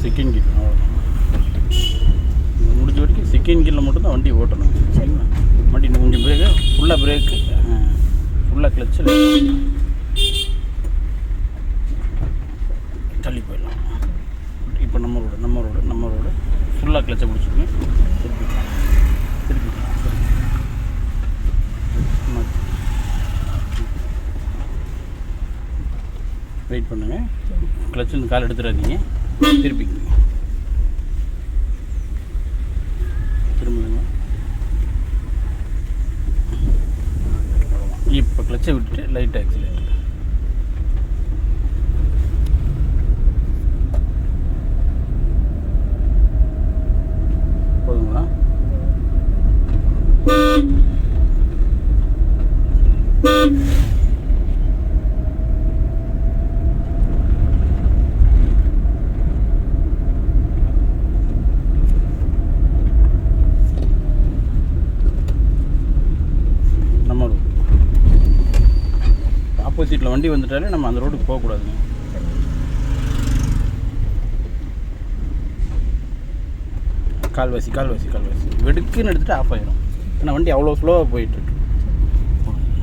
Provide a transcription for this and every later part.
Second கீர் அவ்வளோதான். முடிஞ்ச வரைக்கும் செகண்ட் கீரில் மட்டும்தான் வண்டி ஓட்டணும். சரிங்களா? வண்டி இன்னும் கொஞ்சம் பிரேக்கு, ஃபுல்லாக பிரேக்கு, ஃபுல்லாக கிளச்சில் தள்ளி போயிடலாம். இப்போ நம்ம ரோடு ஃபுல்லாக கிளச்சை பிடிச்சிருங்க. திருப்பிக்கலாம். வெயிட் பண்ணுங்கள். கிளச்சில் கால் எடுத்துடாதீங்க. திரும்பிக்குங்க. திரும்புங்க. இப்போ கிளச்சை விட்டுட்டு லைட் ஆக்சிலேட்டர். போதுங்களா? ஆப்போசிட்டில் வண்டி வந்துட்டாலே நம்ம அந்த ரோடுக்கு போகக்கூடாதுங்க. கால்வாசி வெடுக்குன்னு எடுத்துகிட்டு ஆஃப் ஆகிடும். ஏன்னா வண்டி அவ்வளோ ஸ்லோவாக போயிட்டுருக்கு.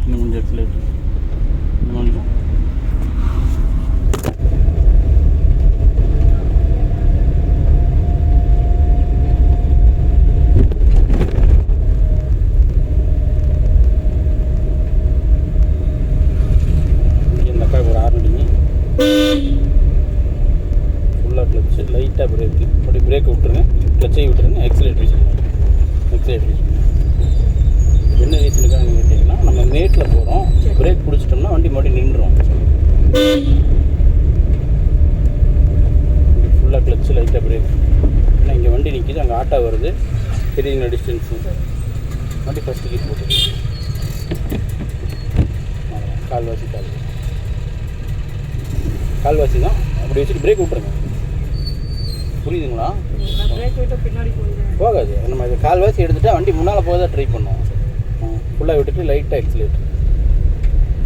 இன்னும் கொஞ்சம் எக்ஸலேட்டர், இன்னும் கொஞ்சம். ஃபுல்லாக கிளச்சு, லைட்டாக பிரேக்கு, அப்படி பிரேக்கை விட்டுருங்க, கிளச்சை விட்டுருங்க, எக்ஸலேட்டர் யூஸ் என்ன ரீசனுக்காக கேட்டிங்கன்னா, நம்ம மேட்டில் போகிறோம், பிரேக் பிடிச்சிட்டோம்னா வண்டி மறுபடியும் நின்றுடும். ஃபுல்லாக கிளச்சு, லைட்டாக பிரேக். ஏன்னா இங்கே வண்டி நிற்கிது, அங்கே ஆட்டோ வருது, தெரியுங்க டிஸ்டன்ஸு. வண்டி ஃபஸ்ட்டு கீர் போட்டு கால்வாசி தான். அப்படி வச்சுட்டு பிரேக் விட்டுருங்க. புரியுதுங்களா? போகாது. நம்ம இது கால்வாசி எடுத்துகிட்டா வண்டி முன்னால் போக தான் ட்ரை பண்ணுவோம். ஃபுல்லாக விட்டுட்டு லைட்டாக எக்ஸிலேட்டர்,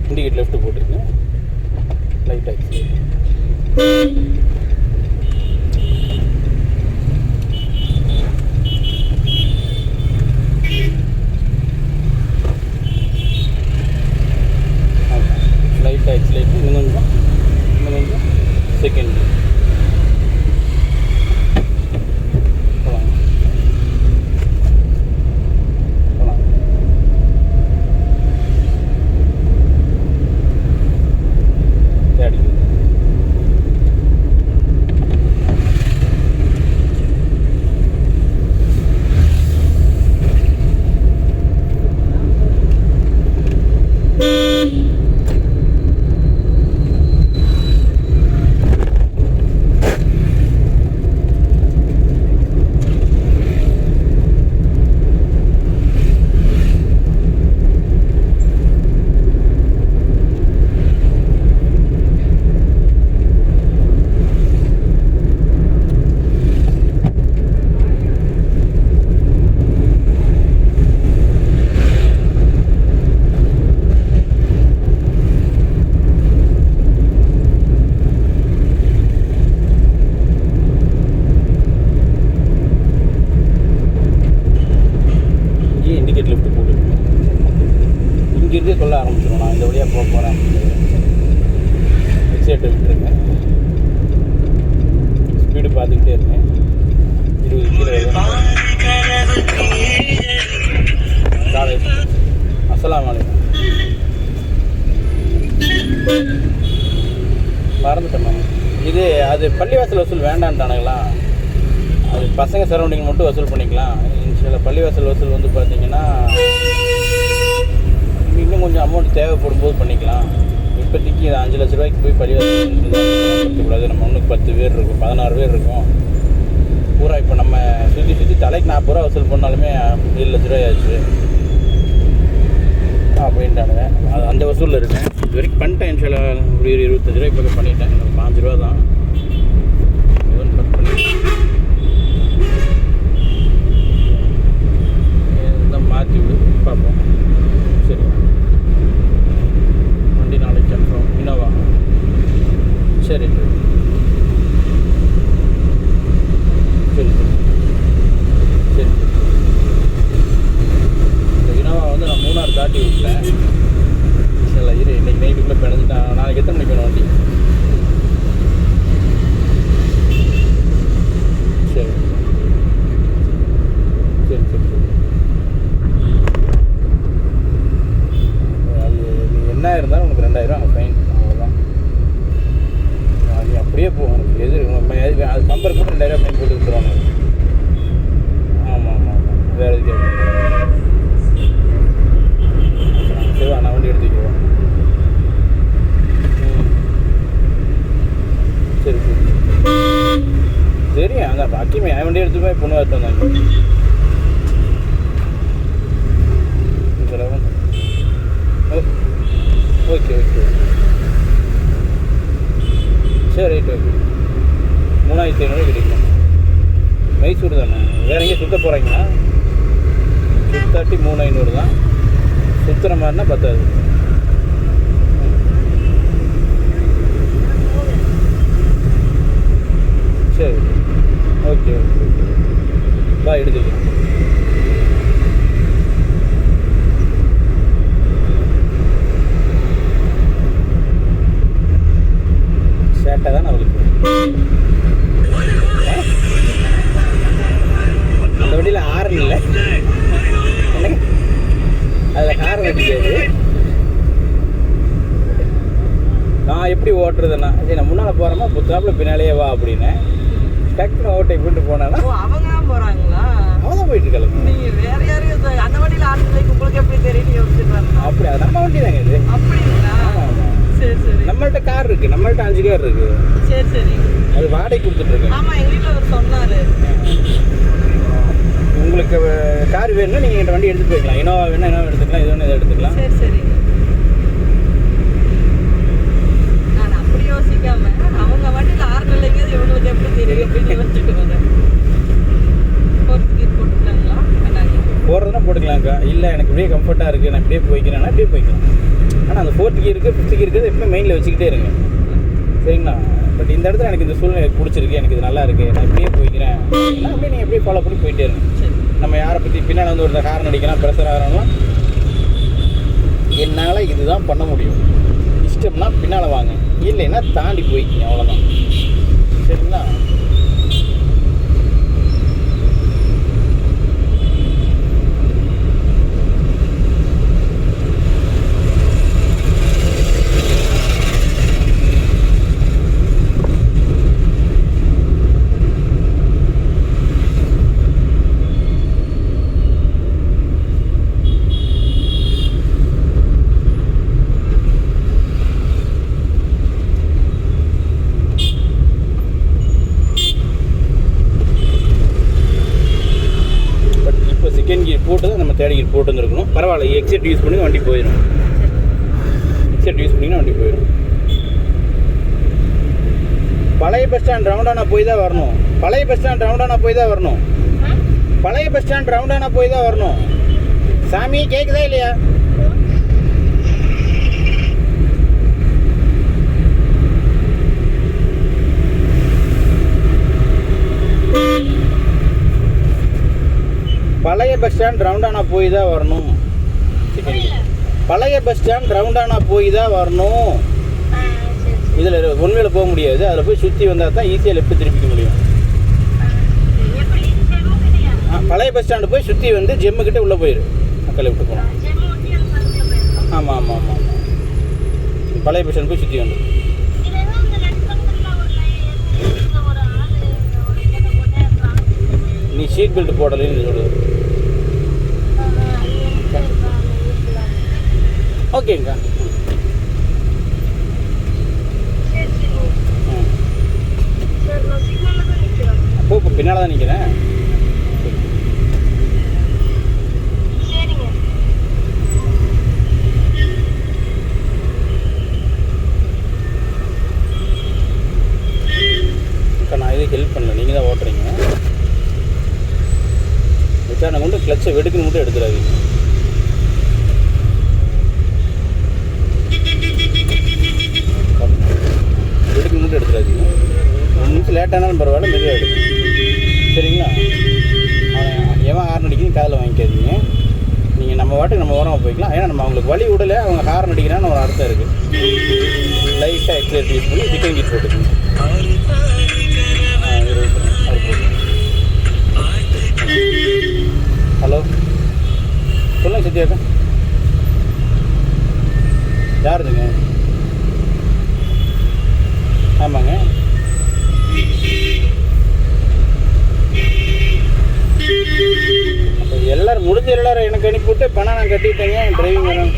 இண்டிகேட் லெஃப்ட்டு போட்டுருங்க, லைட்டாக எக்ஸிலேட்டர். லைட்டாக எக்ஸிலேட்டர், இன்னும் கொஞ்சம் செகண்ட். இங்கிருந்தே சொல்ல ஆரம்பிச்சிடும், நான் இந்த வழியாக போக போகிறேன். எக்ஸைட்டை விட்டுருங்க, ஸ்பீடு பார்த்துக்கிட்டே இருக்கேன். 20 கீழே. அஸ்ஸலாமு அலைக்கும். மறந்துட்டேன் மேம். இது அது பள்ளிவாசல் வசூல் வேண்டான்ட்டானுங்களா? அது பசங்க சரௌண்டிங் மட்டும் வசூல் பண்ணிக்கலாம். சில பள்ளிவாசல் வசூல் வந்து பார்த்தீங்கன்னா இன்னும் கொஞ்சம் அமௌண்ட் தேவைப்படும் போது பண்ணிக்கலாம். இப்போதைக்கு 5 லட்ச ரூபாய்க்கு போய் பள்ளிவாசல் கொடுக்கக்கூடாது. நம்ம ஒன்றுக்கு 10 பேர் இருக்கும், 16 பேர் இருக்கும் பூரா. இப்போ நம்ம சுற்றி தலைக்கு 40 ரூபா வசூல் பண்ணாலுமே 7 லட்ச ரூபாய் ஆச்சு அப்படின்ட்டானுங்க. அது அந்த வசூலில் இருக்கேன். இது வரைக்கும் பண்ணிட்டேன். இன்ஷால்லா ஒரு 25 ரூபாய்க்கு பக்கம் பண்ணிட்டேன். 5 ரூபா தான் கட் பண்ணி மாற்றி விடு பார்ப்போம். சரி, வண்டி நாளைக்கு கன்ஃபார்ம். இனோவா. சரி, போயிடும் வண்டி. சரி சரி சரி சரி. அது நீ என்ன இருந்தாலும் உனக்கு 2000 அங்கே ஃபைன், அவ்வளோதான். அது அப்படியே போகும் உனக்கு அது பம்பருக்கு மட்டும் 2000 ஃபைன் போட்டு கொடுத்துருவாங்க. ஆமாம் ஆமாம் ஆமாம், வேறு எதுக்கு சரி நான் வண்டி எடுத்துக்குவேன். சரி சரி தெரியும். அதான் பாக்கியமே என் வண்டி எடுத்து போய் பொண்ணு வரட்டு வந்தாங்க. ஓகே ஓகே சரி ரைட் ஓகே. 3500 கிடைக்கும். மைசூர் தானே, வேறு எங்கேயும் சுற்ற போகிறீங்களா? சுத்தாட்டி 3500 தான். சுற்றுற மாதிரினா பத்தாது. சரி ஓகே ஓகே பா எடுத்துக்கலாம். சேட்டை தான் அவளுக்கு. அந்த வண்டியில் ஆரன் இல்லை, அதில் ஹாரன் அடிக்காது. நான் எப்படி ஓட்டுறதுன்னா, சரி நான் முன்னால் போகிறேமா புத்தாப்பில் பின்னாலேயே வா அப்படின்னு டக்குன்னு ஓட்டை போட்டு போனான்னா அவங்க தான் போகிறாங்களா? அவன் தான் போயிட்டு இருக்காங்க. நீங்கள் வேறு யாரையும் அந்த வண்டியில் ஆரம்பிச்சு உங்களுக்கு எப்படி தெரியும் யோசிச்சுட்டு அப்படி அது நம்ம வண்டி தாங்க இது. அப்படிங்களா? சரி சரி. நம்மள்ட்ட கார் இருக்குது, நம்மள்ட்ட 5 கார் இருக்குது. சரி சரி. அது வாடகை கொடுத்துட்ருக்கேன். ஆமாம் எங்கள் வீட்டில் அவர் சொன்னார். உங்களுக்கு கார் வேணும்னா நீங்கள் என்கிட்ட வண்டி எடுத்துகிட்டு போய்க்கலாம். இனோவா வேணா இனோவா எடுத்துக்கலாம், இது வேணும் இதை எடுத்துக்கலாம். சரி சரி. நான் அப்படி யோசிக்காம அவங்க வண்டியில் ஆறு நிலைங்கிறது இவங்களுக்கு எப்படி தெரியும் அப்படின்னு யோசிச்சுட்டு வரேன். ஃபோர்த் கீர் போட்டுக்கலாங்களா? போடுறதுனா போட்டுக்கலாம்க்கா. இல்லை எனக்கு இப்படியே கம்ஃபர்ட்டாக இருக்குது, நான் இப்படியே போய்க்கிறேன்னா இப்படியே போய்க்கலாம். ஆனால் அந்த 4th கீருக்கு 5th கீருக்கு எப்பவுமே மெயினில் வச்சுக்கிட்டே இருங்க, சரிங்களா? பட் இந்த இடத்துல எனக்கு இந்த சூழ்நிலை பிடிச்சிருக்கு, எனக்கு இது நல்லா இருக்குது, நான் இப்படியே போய்க்கிறேன் அப்படின்னா அப்படியே நீங்கள் எப்படியே ஃபாலோ பண்ணி போயிட்டே இருங்க. நம்ம யாரை பற்றி பின்னால் வந்து ஒரு ஹாரன் அடிக்கலாம், ப்ரெஷர் ஆகணும். என்னால் இதுதான் பண்ண முடியும். இஷ்டம்னா பின்னால் வாங்க, இல்லைன்னா தாண்டி போய்க்கிங்க, அவ்வளோதான். சரிங்களா? செகண்ட் கியர் போட்டு தான் நம்ம தேர்ட் கியர் போட்டு வந்துருக்கணும். பரவாயில்ல, எக்ஸெட் யூஸ் பண்ணி வண்டி போயிடும். எக்ஸெட் யூஸ் பண்ணிங்கன்னா வண்டி போயிடும். பழைய பஸ் ஸ்டாண்ட் ரவுண்டானா போய் தான் வரணும். பழைய பஸ் ஸ்டாண்ட் ரவுண்டானா போய் தான் வரணும். பழைய பஸ் ஸ்டாண்ட் ரவுண்டானா போய் தான் வரணும். சாமி கேட்குதா இல்லையா? பழைய பஸ் ஸ்டாண்ட் ரவுண்டானா போய் தான் வரணும். பழைய பஸ் ஸ்டாண்ட் ரவுண்டானா போய் தான் வரணும். இதில் ஒன்வேல போக முடியாது, அதில் போய் சுற்றி வந்தால் தான் ஈஸியாக லெஃப்ட் திருப்பிக்க முடியும். பழைய பஸ் ஸ்டாண்டு போய் சுற்றி வந்து ஜெம்முக்கிட்ட உள்ளே போயிரு, அக்கா லெஃப்ட் போகணும். ஆமாம் ஆமாம் ஆமாம் ஆமாம், பழைய பஸ் ஸ்டாண்ட் போய் சுற்றி வந்து நீ சீட் பெல்ட் போடலைன்னு சொல்லுது. ஓகேங்க. அப்போ இப்போ பின்னால் தான் நிற்கிறேன். நான் எதுவும் ஹெல்ப் பண்ணல, நீங்கள் தான் ஓட்டுறீங்க. விசாரணை கொண்டு கிளச்சை வெடுக்குன்னு மட்டும் எடுத்துடாதீங்க. வெடுக்குன்னு மட்டும் எடுத்துடாதீங்க. 1 நிமிஷம் லேட்டானாலும் பரவாயில்ல, மெதுவாக எடுக்கும், சரிங்களா? எவன் ஹார்ன் அடிக்கணும் காதில் வாங்கிக்காதீங்க. நீங்கள் நம்ம வாட்டுக்கு நம்ம ஓரமாக போய்க்கலாம். ஏன்னா நம்ம அவங்களுக்கு வழி விடலை, அவங்க ஹார்ன் அடிக்கிறான்னு ஒரு அர்த்தம் இருக்குது. லைட்டாக எக்ஸலேட்டர் யூஸ் பண்ணி செகண்ட் கீர் போட்டுக்கணும். ஹலோ சொல்லுங்கள் சத்யாக்கா. யாருதுங்க? ஆமாங்க. அப்போ எல்லோரும் முடிஞ்ச எல்லாரும் எனக்கு அனுப்பிவிட்டு பணம் நான் கட்டிட்டேங்க. டிரைவிங் வரும்.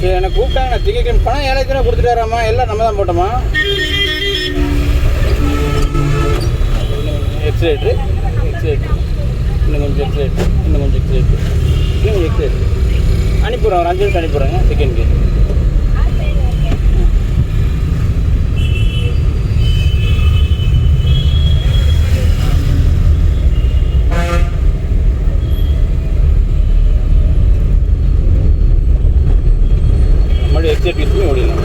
சரி எனக்கு கூப்பிட்டாங்க. நான் திங்கக்கிழமை பணம் 7,000 கொடுத்துட்டு வராமா? எல்லாம் நம்ம தான் போட்டோமா? எக்ஸலேட்ரு இன்னும் கொஞ்சம் எக்ஸலேட்ரு இன்னும் கொஞ்சம் எக்ஸலேட்ரு அனுப்பிடுறோம். ஒரு 5 நிமிஷம் அனுப்பிடுறேங்க. செகண்ட் கேர் மறுபடியும் எக்ஸலேட் யூஸ் பண்ணி ஓடிடலாம்.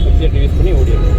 எக்ஸலேட் யூஸ் பண்ணி ஓடிடலாம்.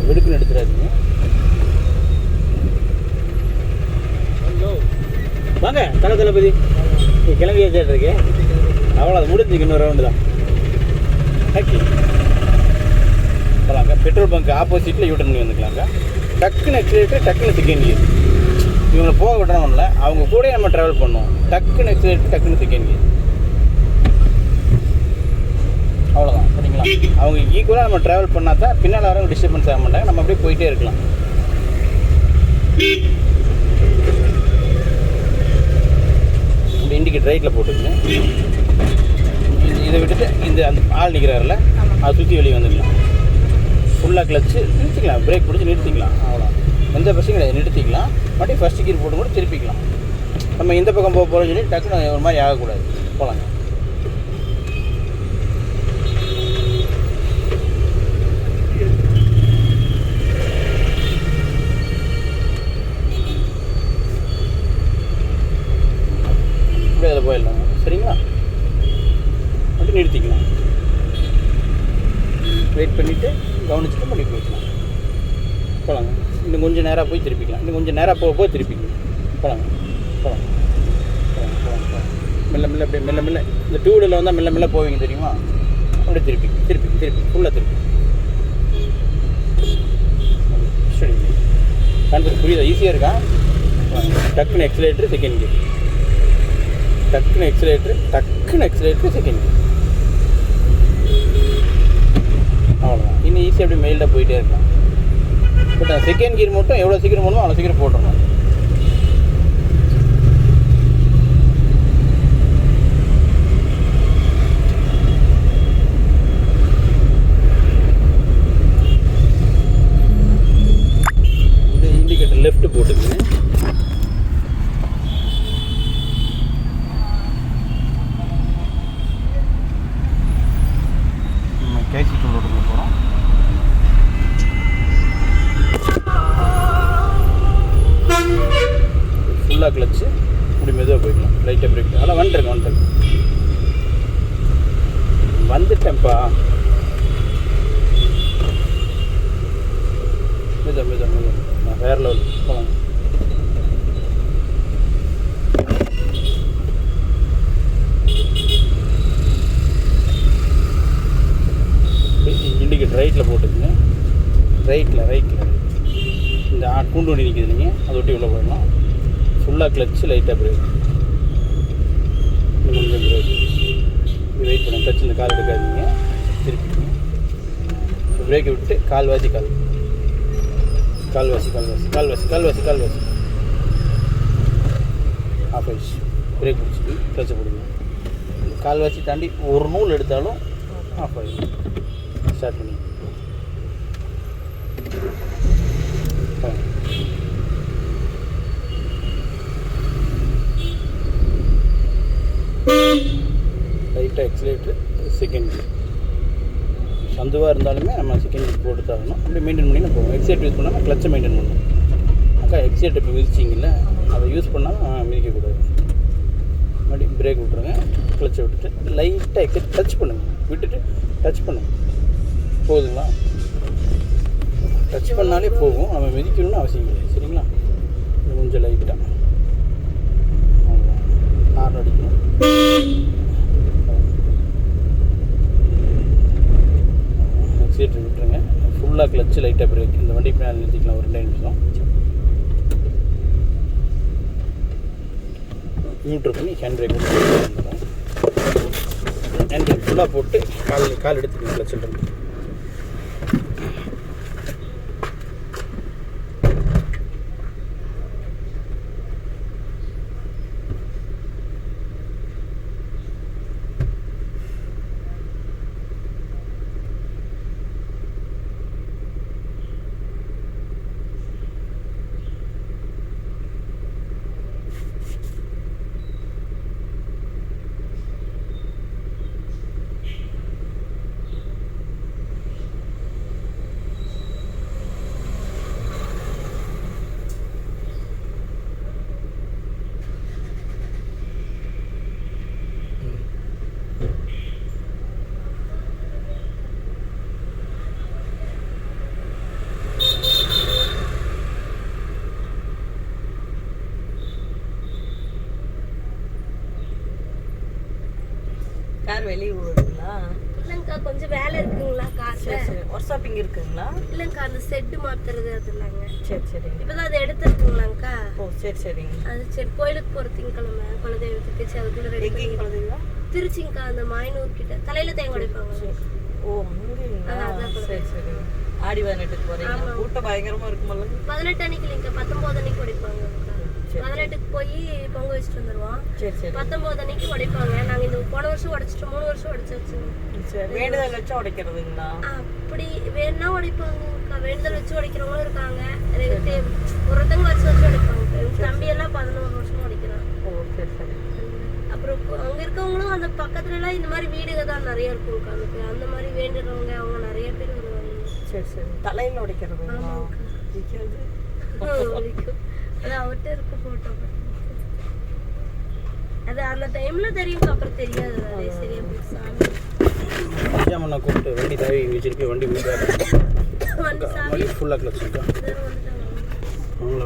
வெடுக்குன்னு எடுத்துடாதீங்க. வாங்க தளபதி. நீ கிளம்பி வச்சுருக்கு. அவ்வளோ அது முடிஞ்சுக்கு இன்னொரு ரவுண்டு தான். ஓகே போகலாங்க. பெட்ரோல் பங்க் ஆப்போசிட்டில் யூட்டர்ன் பண்ணி வந்துக்கலாங்க. டக்குன்னு எக்ஸலேட்டர் டக்குன்னு செகண்ட் கியர். இவங்களை போக விடணும்ல, அவங்க கூட நம்ம ட்ராவல் பண்ணுவோம். டக்குன்னு எக்ஸலேட்டர் டக்குன்னு செகண்ட் கியர். அவ்வளோதான். சரிங்களா? அவங்க ஈக்குவலாக நம்ம ட்ராவல் பண்ணால் தான் பின்னால் வரவங்க டிஸ்டர்பன்ஸ் ஆக மாட்டாங்க. நம்ம அப்படியே போயிட்டே இருக்கலாம். இண்டிகேட் ரைட்டில் போட்டுருங்க. இதை விட்டுட்டு இந்த அந்த ஆள் நிற்கிறாரில்ல, அதை சுற்றி வெளியே வந்துடலாம். ஃபுல்லாக கிளச்சு நிறுத்திக்கலாம். பிரேக் பிடிச்சி நிறுத்திக்கலாம். அவ்வளோ எந்த பஸ்ஸும் கிடையாது. நிறுத்திக்கலாம். மறுபடியும் ஃபஸ்ட்டு கீர் போட்டு கூட திருப்பிக்கலாம். நம்ம இந்த பக்கம் போக போகிறோம்னு சொல்லி டக்குன்னு ஒரு மாதிரி ஆகக்கூடாது. போகலாங்க. அதில் போயிடலாம். சரிங்களா? மட்டும் நிறுத்திக்கலாம். வெயிட் பண்ணிவிட்டு கவனிச்சுட்டு பண்ணி போய்க்கலாம். போகலாங்க. இன்னும் கொஞ்சம் நேராக போய் திருப்பிக்கலாம். இன்னும் கொஞ்சம் நேராக போக திருப்பிக்கலாம். போகலாங்க. போகலாம். மெல்ல மெல்ல அப்படியே மெல்ல மெல்ல இந்த 2 வீலரில் வந்தால் மெல்ல மெல்ல போவீங்க தெரியுமா? அப்படியே திருப்பி ஃபுல்லாக திருப்பி. சரி கான்செப்ட் புரியுதா? ஈஸியாக இருக்கா? டக்குன்னு எக்ஸலேட்டர் செகண்ட் கியர். டக்குன்னு எக்ஸலேட்டர் செகண்ட் கியர். அவ்வளோதான். இன்னும் ஈஸியாக அப்படி மெயில்டாக போயிட்டே இருக்கலாம். பட் செகண்ட் கியர் மட்டும் எவ்வளோ சீக்கிரம் போகணுமோ அவ்வளோ சீக்கிரம் போட்டுடணும். இந்த இண்டிகேட்டர் லெஃப்ட் போட்டுக்குங்க. கேசி டூலோட போகிறோம். ஃபுல்லாக கிளச்சு இப்படி மெதுவாக போய்க்கலாம். லைட்டாக பிரேக். அதெல்லாம் வந்துட்டேன்ப்பா. மெதுவாக நான் வேறு லெவல் போகலாம். இண்டிகேட் ரைட்டில் போட்டுக்குங்க. ரைட்டில் இந்த கூண்டு வண்டி நிற்கிது. நீங்கள் அதை ஒட்டி உள்ளே போயிடலாம். ஃபுல்லாக கிளச்சு லைட்டாக பிரேக். இன்னும் கொஞ்சம் பிரேக். வெயிட் பண்ண டச் இந்த கார் எடுக்காதீங்க. திருப்பிங்க. பிரேக் விட்டு கால்வாசி ஆஃப் ஆயிடுச்சு. பிரேக் பிடிச்சிட்டு கிளச்சை பிடிங்க. கால்வாசி தாண்டி ஒரு நூல் எடுத்தாலும் ஆஃப் ஆகிடும். ஸ்டார்ட் பண்ணி லைட்டாக எக்ஸலேட்டர் செகண்ட் சந்துவாக இருந்தாலுமே நம்ம செகண்ட் போட்டு தரணும். அப்படி மெயின்டைன் பண்ணி நம்ம போவோம். எக்ஸலேட்டர் யூஸ் பண்ணாமல் கிளச்சை மெயின்டைன் பண்ணணும். அக்கா எக்ஸலேட்டர் இப்போ மிதிச்சிங்கல்ல, அதை யூஸ் பண்ணாமல் மிதிக்கக்கூடாது. மறுபடியும் பிரேக் விட்டுருங்க. கிளச்சை விட்டுட்டு லைட்டாக எக்ஸலேட்டர் டச் பண்ணுங்கள். விட்டுட்டு டச் பண்ணுங்கள். போகுதுங்களா? டச் பண்ணாலே போகும். நம்ம மிதிக்கணும்னு அவசியம் கிடையாது. சரிங்களா? கொஞ்சம் லைட்டாக ஹார்ன் அடிக்கணும். எக்ஸலேட்டர் விட்டுருங்க. ஃபுல்லாக கிளச்சு லைட்டாக பிரேக். இந்த வண்டி மேலே நிறுத்திக்கலாம் ஒரு 2 நிமிஷம். நியூட்ரல் பண்ணி ஹேண்ட் பிரேக் வந்துடும். ஹேண்ட் பிரேக் ஃபுல்லாக போட்டு கால் எடுத்துக்கணும் கிளச்சில் இருந்து. கார் வெளியே போகுதுங்களா? இல்லைங்கக்கா, கொஞ்சம் வேலை இருக்குங்களா காரில்? சரி சரி. ஒர்க் ஷாப்பிங் இருக்குங்களா? இல்லைங்கக்கா, அந்த செட்டு மாற்றுறது அதுலாங்க. சரி சரி. இப்போதான் அதை எடுத்துருக்குங்களாங்க்கா. ஓ சரி சரிங்க. அது சரி, கோயிலுக்கு போகிற திங்கக்கிழமை குலதெய்வத்துக்கு. சரி, அதுக்குள்ளே ரெடி எங்கேயும் பண்ணி குழந்தைங்களா? திருச்சிங்கக்கா, அந்த மாயனூர் கிட்ட தலையில் தேங்க உடைப்பாங்க. ஓ அங்கேங்களா? அதான் சரி சரி. ஆடி 18க்கு போகிறீங்க. ஆமாம். கூட்டம் பயங்கரமாக இருக்குமல்ல? 18 அன்னைக்கு இல்லைங்கக்கா, 19 அன்னைக்கு உடைப்பாங்க. சரி. 18க்கு போய் பொங்க வச்சுட்டு வந்துடுவோம். சரி சரி. 19 அன்னைக்கு உடைப்பாங்க. நாங்கள் இந்த போன வருஷம் உடைச்சிட்டோம், 3 வருஷம் உடைச்சாச்சு. சரி. வேண்டுதல் வச்சா உடைக்கிறதுங்களா? அப்படி வேணா உடைப்பாங்கக்கா. வேண்டுதல் வச்சு உடைக்கிறவங்களும் இருக்காங்க. ஒருத்தங்க வருஷம் உடைப்பாங்க. என் தம்பியெல்லாம் 11 வருஷமா உடைக்கிறான். ஓ சரி சரி. அப்புறம் அங்க இருக்கவங்களும் அந்த பக்கத்துல எல்லாம் இந்த மாதிரி வீடுகள் தான் நிறைய இருக்கும். அந்த மாதிரி வேண்டுறவங்க அவங்க நிறைய பேர் வருவாங்க. சரி சரி. தலையில் உடைக்கிறதுங்களா? ஆமாக்கா. விற்கிறது? அது அவர்கிட்ட இருக்க போட்டோ. அது அந்த டைம்ல தெரியும், அப்புறம் தெரியாது. அதே சரியா போய் சாமி ஐயாமண்ணா கூப்பிட்டு வண்டி தாவி வச்சிருக்கு. வண்டி வண்டி சாமி ஃபுல்லாக கிளச் இருக்கா? அவங்கள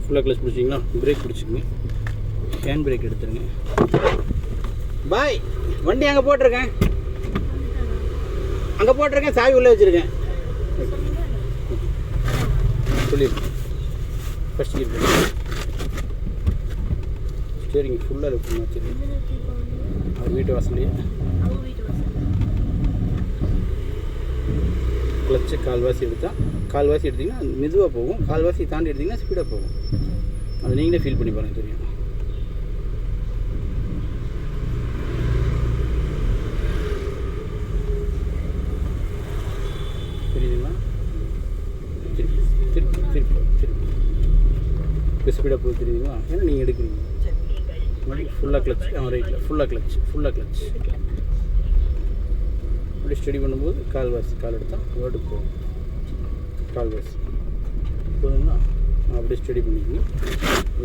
ஃபுல்லாக கிளச் பிடிச்சிங்கன்னா பிரேக் பிடிச்சிக்கங்க. ஹேண்ட் பிரேக் எடுத்துருங்க. பாய், வண்டி அங்கே போட்டிருக்கேன். அங்கே போட்டிருக்கேன், சாவி உள்ளே வச்சுருக்கேன். சொல்லிடுங்க. ஃபஸ்ட் கியர் ஸ்டேரிங் ஃபுல்லாக லிஃப்ட் பண்ணி வச்சுருக்கேன். அவர் வீட்டு வாசல்லையே கிளச்சு கால்வாசி எடுத்திங்கன்னா மெதுவாக போகும். கால்வாசி தாண்டி எடுத்திங்கன்னா ஸ்பீடாக போகும். அது நீங்களே ஃபீல் பண்ணி பாருங்கள், தெரியும். தெரியுதுங்களா? திருப்பி திருப்பி திருப்பி திருப்பி இப்போ ஸ்பீடாக போகுது, தெரியுதுங்களா? ஏன்னா நீங்கள் எடுக்கிறீங்க. மறுபடியும் ஃபுல்லாக கிளச். ரைட்டில் ஃபுல்லாக கிளச். அப்படி ஸ்டடி பண்ணும்போது கால் எடுத்தால் ரோட்டுக்கு போகும். கால்வாசி போதுங்களா? அப்படியே ஸ்டடி பண்ணிக்கணும்.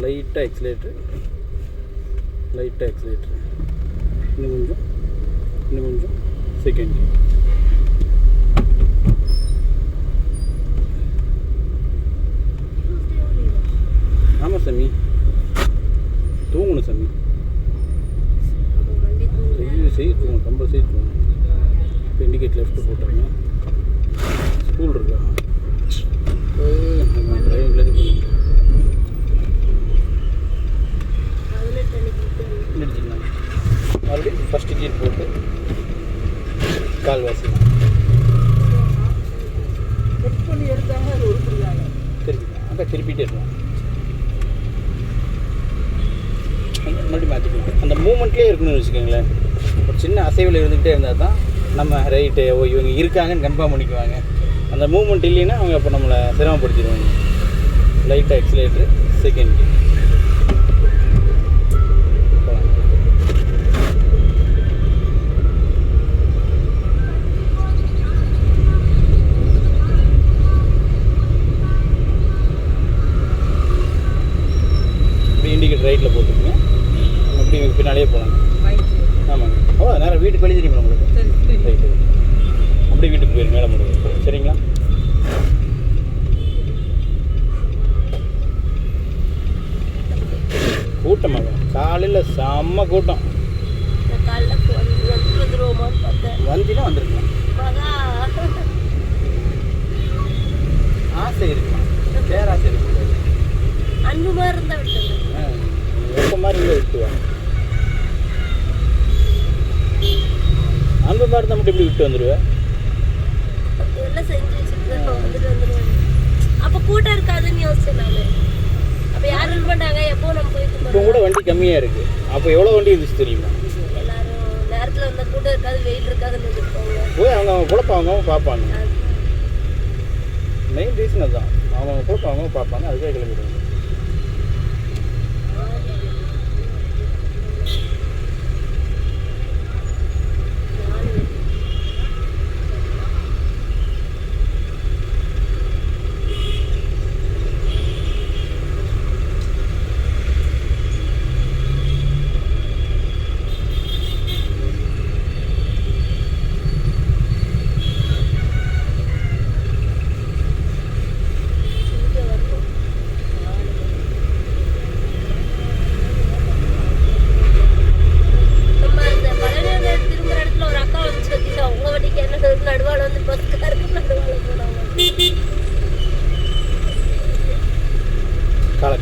லைட்டாக எக்ஸலேட்டர். இன்னும் கொஞ்சம் செகண்ட். ஆமாம் சாமி, தூங்கணும் சாமி. தூங்கணும், கம்பல்சரி தூங்கணும். இப்போ இண்டிகேட் லெஃப்ட் போட்டுருங்க. ஸ்கூல் இருக்கா? டிரைவிங் கிளாஸ் நிறுத்திக்கலாம். மறுபடியும் ஃபஸ்ட்டு கீர் போட்டு கால்வாசி செக் பண்ணி எடுத்தாங்க அது உருப்பிடுறாங்க. திருப்பிக்கலாம். அங்கே திருப்பிட்டே இருக்கலாம். மறுபடியும் மாற்றிக்கலாம். அந்த மூமெண்ட்லேயே இருக்கணும்னு வச்சுக்கோங்களேன். ஒரு சின்ன அசைவில் இருந்துக்கிட்டே இருந்தால் தான் நம்ம ரைட்டு இவங்க இருக்காங்கன்னு கன்ஃபார்ம் பண்ணிக்குவாங்க. அந்த மூமெண்ட் இல்லைன்னா அவங்க அப்போ நம்மளை சிரமப்படுத்திடுவாங்க. லைட்டாக எக்ஸிலேட்டரு, செகண்ட் கீர். இண்டிகேட்டர் ரைட்டில் போட்டுருங்க. அப்படி பின்னாலேயே போகலாங்க. ஆமாங்க. அவ்வளோ நேரம் வீட்டுக்கு வெளியே தெரியுமா உங்களுக்கு? ரைட்டு. அப்படியே வீட்டுக்கு போயிரு மேலே முடியும். சரிங்களா? கூட்டமாக காலையில் செம்ம கூட்டம். வந்தினா வந்துருக்கலாம். ஆசை இருக்கலாம், பேராசை இருக்கலாம். அன்பு மாதிரி இருந்தா விட்டு எப்போ மாதிரி இருந்தால் விட்டுவாங்க. அன்பு மாதிரி தான் மட்டும் இப்படி விட்டு வந்துடுவேன். எல்லாம் செஞ்சு வச்சுட்டு வந்துட்டு வந்துடுவேன். அப்போ கூட்டம் இருக்காதுன்னு யோசிச்சேன் நான். அப்போ யார் ரன் பண்ணாங்க? எப்போ நம்ம போயிட்டு இப்போ கூட வண்டி கம்மியாக இருக்குது. அப்போ எவ்வளோ வண்டி இருந்துச்சு தெரியுமா? எல்லாரும் நேரத்தில் வந்தால் கூட்டம் இருக்காது, வெயில் இருக்காதுன்னு வந்துருப்பாங்க. போய் அவங்க குழப்பம் அவங்க பார்ப்பாங்க. மெயின் ரீசன் அதுதான். அவங்க குழப்பம் அவங்க பார்ப்பாங்க. அதுக்காக கிளம்பிடுவாங்க.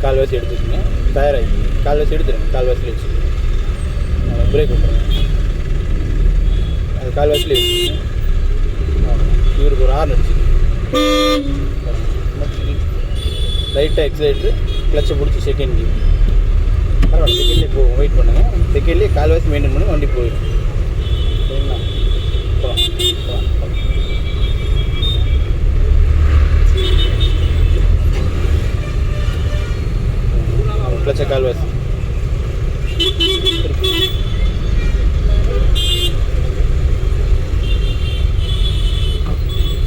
கால்வாசி எடுத்துக்கோங்க. தயாராகி கால்வாசி எடுத்துருங்க. கால்வாசியில் வச்சுக்கோங்க. பிரேக் விட்டுருங்க. அது கால்வாசியில் வச்சுக்கோங்க. இவருக்கு ஒரு ஹார்ன் அடிச்சுக்கோங்க. லைட்டாக எக்ஸைட்ரு, கிளச்சை பிடிச்சி செகண்ட் கீர். பரவாயில்ல, செகண்ட்லேயே போகும். வெயிட் பண்ணுங்கள். செகண்ட்லேயே கால்வாசி மெயின்டைன் பண்ணி வண்டி போயிடும். சரிங்களா? போகலாம். கிளச்சை கால்வாசி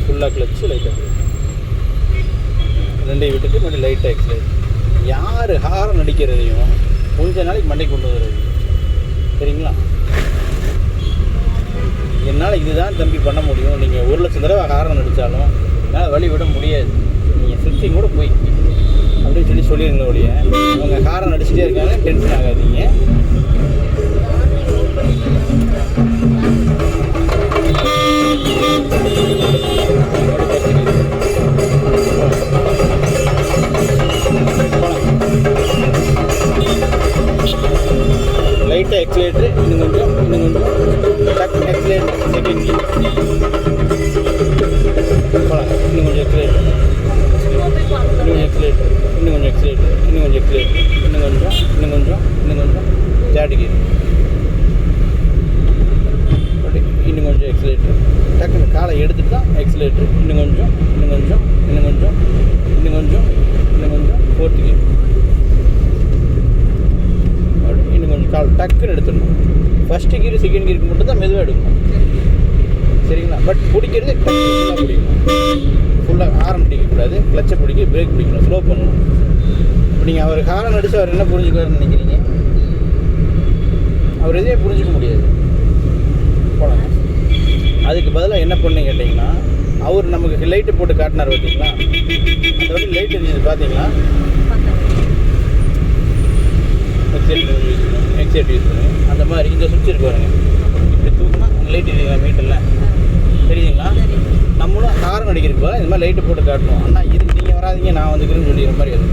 ஃபுல்லாக கிளச்சு லைட்டாக ரெண்டையும் விட்டுட்டு மறுபடியும் லைட்டாக எக்ஸைட். யார் ஹாரன் அடிக்கிறதையும் கொஞ்ச நாளைக்கு மண்டை கொண்டு வந்துடுறது. சரிங்களா? என்னால் இதுதான் தம்பி பண்ண முடியும். நீங்கள் 1,00,000 தடவை ஹாரன் அடித்தாலும் என்னால் வழி விட முடியாது. நீங்கள் சுற்றி கூட போய் அப்படின்னு சொல்லிடுங்க. ஒழிய அவங்க ஹாரன் அடிச்சுட்டே இருக்காங்க, டென்ஷன் ஆகாதீங்க. லைட்டாக எக்ஸிலேட்டரு, இன்னும் கொஞ்சம் டக்குன்னு எக்ஸிலேட்டர், செகண்ட் கீர் போகலாம். இன்னும் கொஞ்சம் எக்ஸிலேட்டர், இன்னும் கொஞ்சம் எக்ஸிலேட்டர், இன்னும் கொஞ்சம் தேர்ட் கீர், இன்னும் கொஞ்சம் எக்ஸிலேட்டர். டக்குன்னு காலை எடுத்துட்டு தான் எக்ஸிலேட்டர், இன்னும் கொஞ்சம் ஃபோர்த் கீர், இன்னும் கொஞ்சம் கால் டக்குன்னு எடுத்துடணும். ஃபஸ்ட்டு கீர் செகண்ட் கீருக்கு மட்டும் தான் மெதுவாக எடுக்கணும். சரிங்களா? பட் பிடிக்கிறது ஃபுல்லாக பிடிக்கணும். ஃபுல்லாக ஹாரன் பிடிக்கக்கூடாது. கிளச்சை பிடிக்க, பிரேக் பிடிக்கணும், ஸ்லோ பண்ணணும். இப்போ நீங்கள் அவர் ஹாரன் அடித்து அவர் என்ன புரிஞ்சுக்குவாருன்னு நினைக்கிறீங்க? அவர் எதையும் புரிஞ்சிக்க முடியாது. போகலாம். அதுக்கு பதிலாக என்ன பண்ணு கேட்டிங்கன்னா, அவர் நமக்கு லைட்டு போட்டு காட்டினார் பார்த்தீங்களா? அந்த வண்டி லைட் எரிஞ்சது பார்த்தீங்களா? எக்ஸைட் யூஸ் பண்ணுங்க. அந்த மாதிரி இந்த சுவிட்ச் இருக்கு பாருங்க. இப்படி தூக்குனா லைட் எரியுங்க மீட்டரில். தெரியுதுங்களா? நம்மளும் ஹாரன் அடிக்கிறதுக்கு போல இந்த மாதிரி லைட்டு போட்டு காட்டணும். ஆனால் இது நீங்கள் வராதிங்க, நான் வந்துக்கிறேன்னு சொல்லிக்கிற மாதிரி அது.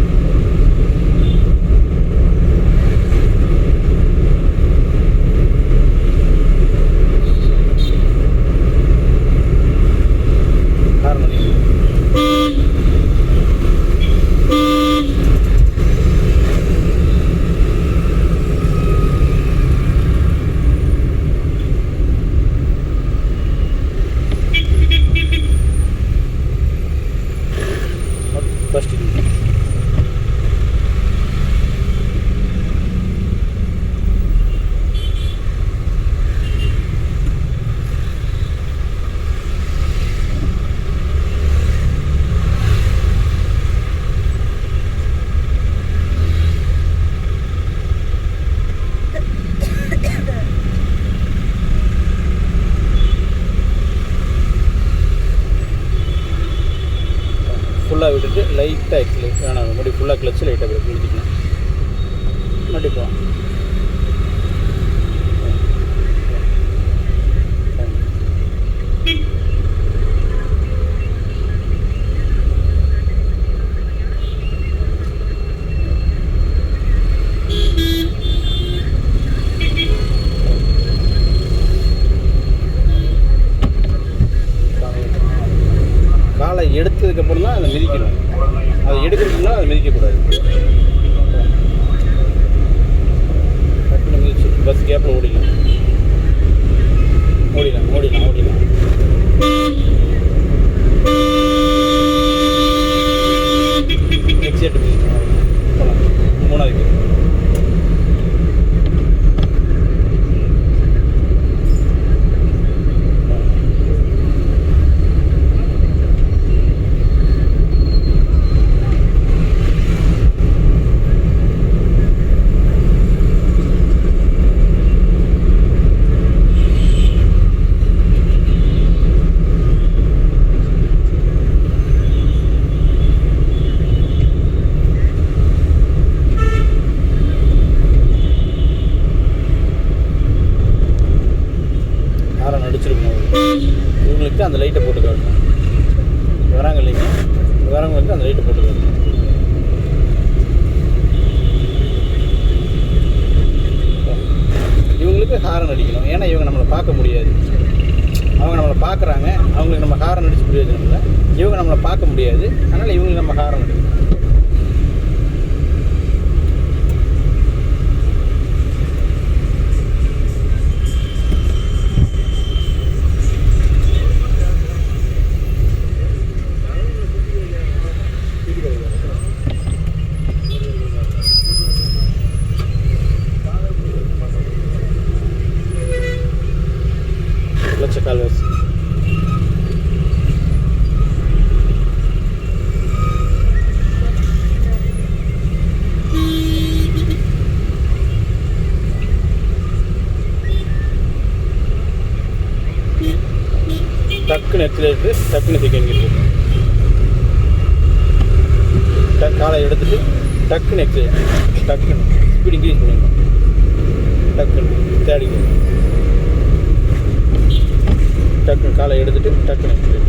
ஃபுல்லாக கிளச்சு லைட்டாக பிரேக் நிறுத்திக்கணும். மறுபடியும் போகலாம். காலை எடுத்ததுக்கப்புறம் தான் அதை மிதிக்கணும். அதை எடுக்கிறதுக்குன்னா அதை மிதிக்கக்கூடாது. டக்குன்னு மிதிச்சு பஸ் கேப்பில் ஓடிடலாம். எக்ஸிட் போகலாம். 3வது கேப். இவங்களுக்கு அந்த லைட்டை போட்டு காட்டணும். வராங்க இல்லைங்க, வரவங்களுக்கு அந்த லைட்டை போட்டு காட்டணும். இவங்களுக்கு ஹாரன் அடிக்கணும். ஏன்னா இவங்க நம்மளை பார்க்க முடியாது. அவங்க நம்மளை பார்க்குறாங்க, அவங்களுக்கு நம்ம ஹாரன் அடிச்சு பிரயோஜனம் இல்லை. இவங்க நம்மளை பார்க்க முடியாது, அதனால் இவங்களுக்கு நம்ம ஹாரன் அடிக்கணும். கால் வச்சு டக்குன்னு எக்ஸிலேட்டர், டக்குன்னு செகண்ட் கியர் காலை எடுத்துட்டு டக்குன்னு எக்ஸிலேட்டர், டக்குன்னு ஸ்பீட் இன்க்ரீஸ் பண்ணிடணும். டக்குன்னு தேர்ட் கியர் டக்குன்னு காலை எடுத்துட்டு டக்குன்னு எக்ஸிலேட்டர்.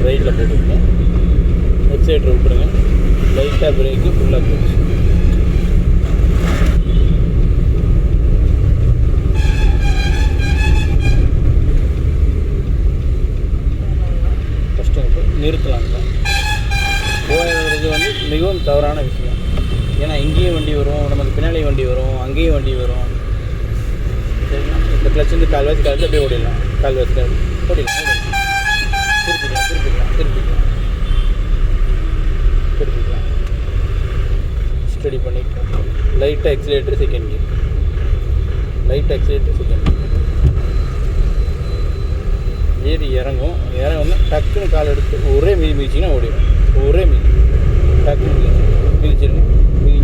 ரைட்டில் போட்டுருங்க, எக்ஸைட்டர் விட்டுருங்க, லைட்டாக பிரேக்கு ஃபுல்லாக போச்சு. ஃபஸ்ட்டு நிறுத்தலாங்க. போகிறது வந்து மிகவும் தவறான விஷயம். ஏன்னா இங்கேயும் வண்டி வரும், நமக்கு பின்னாடி வண்டி வரும், அங்கேயும் வண்டி வரும். சரிங்களா? இப்போ கிளச் வந்து கால் வச்சு காலத்தில் அப்படியே ஓடிடலாம். கால் வச்சு ஓடிடலாம். திருப்பிக்கலாம். ஸ்டடி பண்ணிட்டு லைட்டாக எக்ஸிலேட்டர் செகண்ட் கியர், லைட்டாக எக்ஸிலேட்டர் செகண்ட் கியர் ஏறி இறங்கும். இறங்க டக்குன்னு கால் எடுத்து ஒரே மிதிச்சிங்கன்னா ஓடிடும். ஒரே டக்குன்னு மிதிச்சிருங்க.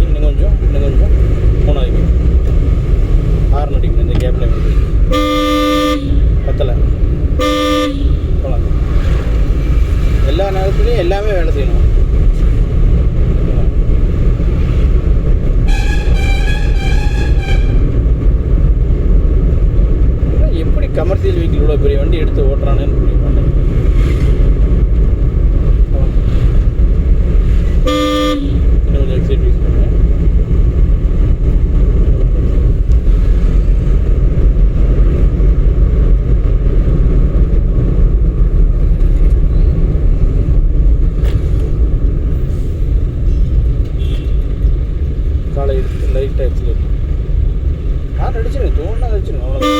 இன்னும் கொஞ்சம் 3வது கியர் ஹார்ன் அடிக்கணும். இந்த கேப்பில் பத்தலை போகலாம். எல்லா நேரத்துலையும் எல்லாமே வேலை செய்யணும். எப்படி கமர்ஷியல் வெஹிக்கிள் இவ்வளோ பெரிய வண்டி எடுத்து ஓட்டுறானுன்னு புரிய மாட்டேன். இன்னும் கொஞ்சம் எக்ஸைட் யூஸ் பண்ணுவேன். காலை எடுத்து லைட்டாக எக்ஸிலேட்டர் ஹார்ன் அடிச்சிருங்க. தோணுனா அடிச்சிருங்க. அவ்வளோதான்.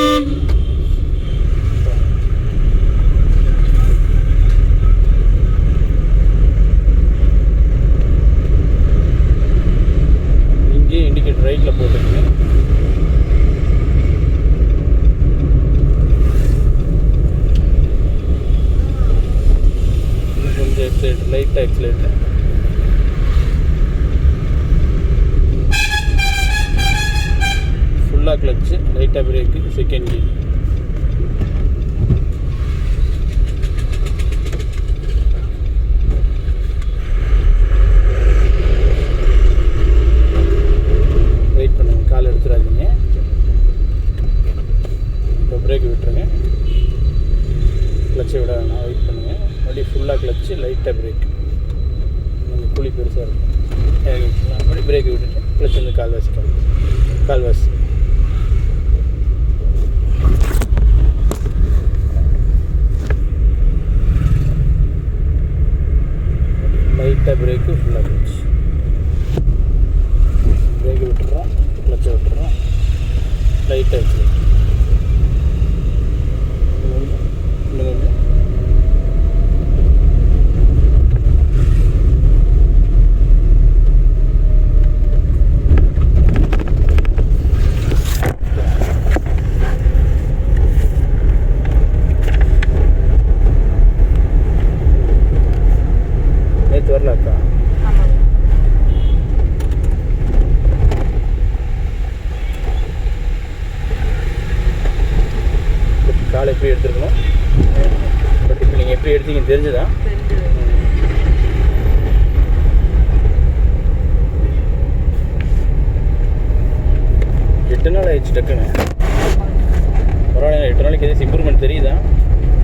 லைட்டாக பிரேக்கு, செகண்ட் கீர். வெயிட் பண்ணுங்கள், கால் எடுத்துடாதீங்க. இப்போ பிரேக் விட்டுருங்க, கிளச்சை விட வேணாம், வெயிட் பண்ணுங்கள். மறுபடியும் ஃபுல்லாக கிளச்சு, லைட்டாக பிரேக். நீங்கள் குழி பெருசாக இருக்கும், மறுபடியும் பிரேக் விட்டுட்டு கிளச் வந்து கால்வாசி. லைட்டாக பிரேக்கு, ஃபுல்லாக கிளச். பிரேக் விட்டுறோம், கிளச்சை விட்டுறோம், லைட்டாக எக்ஸலேட்டர். இன்னும் கொஞ்சம் நேற்று வரலாக்கா? ஆமாங்க. காலை எப்படி எடுத்துருக்கணும், பட் இப்போ நீங்கள் எப்படி எடுத்தீங்கன்னு தெரிஞ்சுதா? தெரிஞ்சு 8 நாள் ஆயிடுச்சு டக்குன்னு. பரவாயில்ல, 8 நாளைக்கு எதுவும் இம்ப்ரூவ்மெண்ட் தெரியுதா?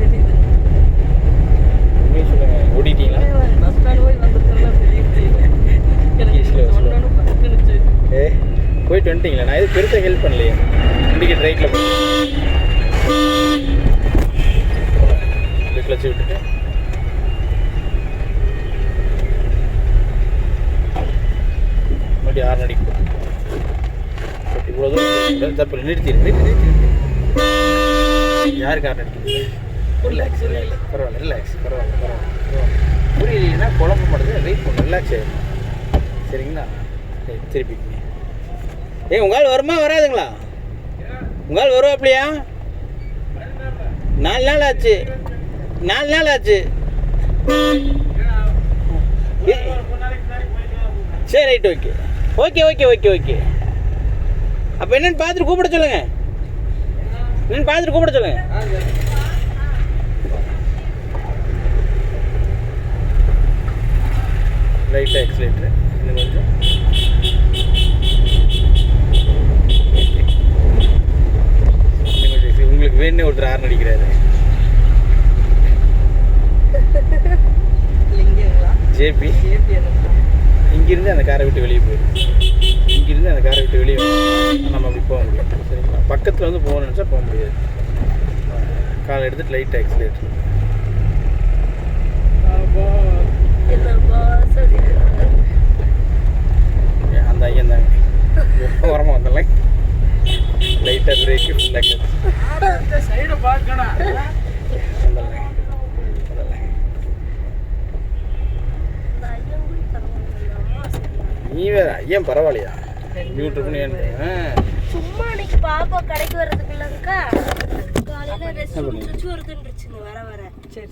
தெரியுது. உண்மையை சொல்லுங்கள், ஓடிட்டீங்களா? பஸ் ஸ்டாண்ட் போய் வந்துட்டுலாம் தெரியுது. எனக்கு சொன்னோன்னு பக்குனுச்சு. போயிட்டு வந்துட்டீங்களா? நான் எதுவும் பெருசாக ஹெல்ப் பண்ணலையே. இண்டிகேட் ரைட்டில் போய் கிளச்சு விட்டுட்டு மறுபடியும் 6 அடிக்கு போட்டு இவ்வளோ தூரம் தப்பு நிறுத்தி. யாருக்கு 6 அடிக்குது? ரிலாக்ஸ், பரவாயில்ல, ரிலாக்ஸ், பரவாயில்ல. புரியலைன்னா குழம்ப மாட்டேது, வெயிட் பண்ணு, ரிலாக்ஸ் ஆகிடும். சரிங்களா? திருப்பிங்க. உங்களால் வருமா வராதுங்களா? உங்களால் வருவாப்லையா? 4 நாள் ஆச்சு. சரி, ரைட், ஓகே. அப்போ என்னன்னு பார்த்துட்டு கூப்பிட சொல்லுங்க. லைட்டாக எக்ஸலேட்டர் இன்னும் கொஞ்சம். உங்களுக்கு வேணும்னே ஒருத்தர் ஆர்ன் அடிக்கிறாரு. ஜேபி இங்கிருந்து அந்த காரை விட்டு வெளியே போயிடும். நம்ம அப்படி போக முடியும். சரிங்களா? பக்கத்தில் வந்து போகணும்னு நினச்சா போக முடியாது. காலை எடுத்துட்டு லைட்டாக எக்ஸலேட்டர். அந்த ஐயன் தாங்க உரமாக வந்தல. லைட்டாக பிரேக்கு, ஃபுல்லாக சைடு பார்க்கணும். நீ வேற ஐயன் பரவாயில்லையா? சும்மா அன்னைக்கு பாப்பா கடைக்கு வர்றதுக்குள்ளக்கா காலையில ரெஸ்ட் வருதுன்னு வர சரி.